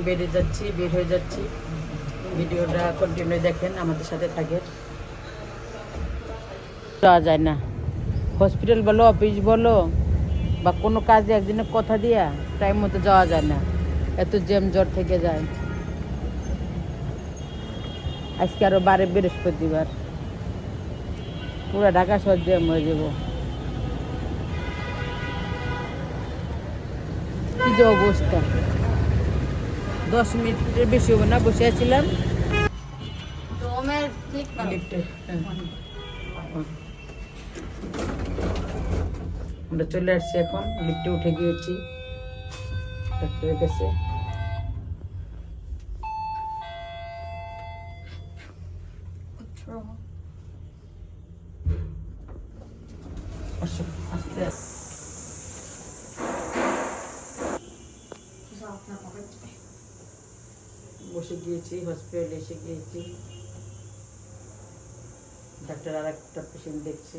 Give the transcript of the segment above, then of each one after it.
বের হয়ে যাচ্ছি। ভিডিওটা কন্টিনিউ দেখেন, আমাদের সাথে থাকে। যাওয়া যায় না, হসপিটাল বলো, অফিস বলো, বা কোনো কাজে একদিনে কথা দিয়া টাইম মতো যাওয়া যায় না, এত জ্যাম জট থেকে যায়। আজকে আরো বারে বৃহস্পতিবার, পুরো ঢাকা শহর জ্যাম হয়ে যাব। কি যে অবস্থা, 10 মিনিটের বেশি হবে না বসে আছিলাম লিফটে। আমরা চলে আসছি, এখন লিফটে উঠে গিয়েছি ডাক্তারের কাছে। আস্তে বসে গিয়েছি, হসপিটালে এসে গিয়েছি। ডাক্তার আর একটা পেশেন্ট দেখছে,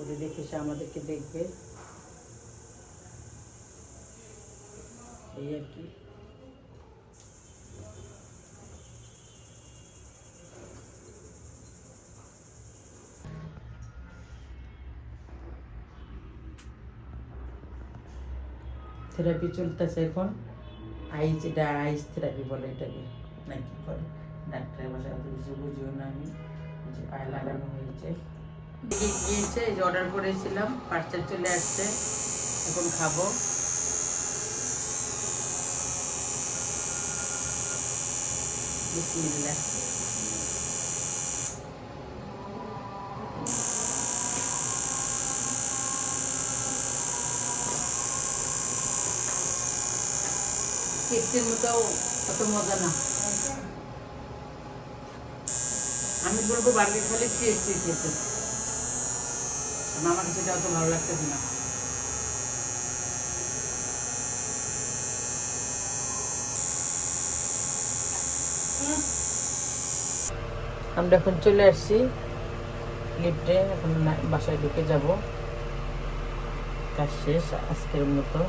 ওদের দেখে সে আমাদেরকে দেখবে, এই আর কি। থেরাপি চলতেছে এখন, এটা আইস থেরাপি বলে এটাকে, নাকি বলে ডাক্তারের ভাষায়, অত কিছু বুঝিও না আমি। যে পায়ে লাগানো হয়েছে, গিয়েছে, যে অর্ডার করেছিলাম, পার্সেল চলে আসছে, এখন খাবো। বিসমিল্লাহ। কেকটির মতো অত মজা না, আমি বলবো বার্গার খালি খেয়েছি খেতে, আমার সেটা অত ভালো লাগতেছে না। আমরা এখন চলে আসছি লিফটে, এখন বাসায় ঢুকে যাব, কাজ শেষ আজকের মতো।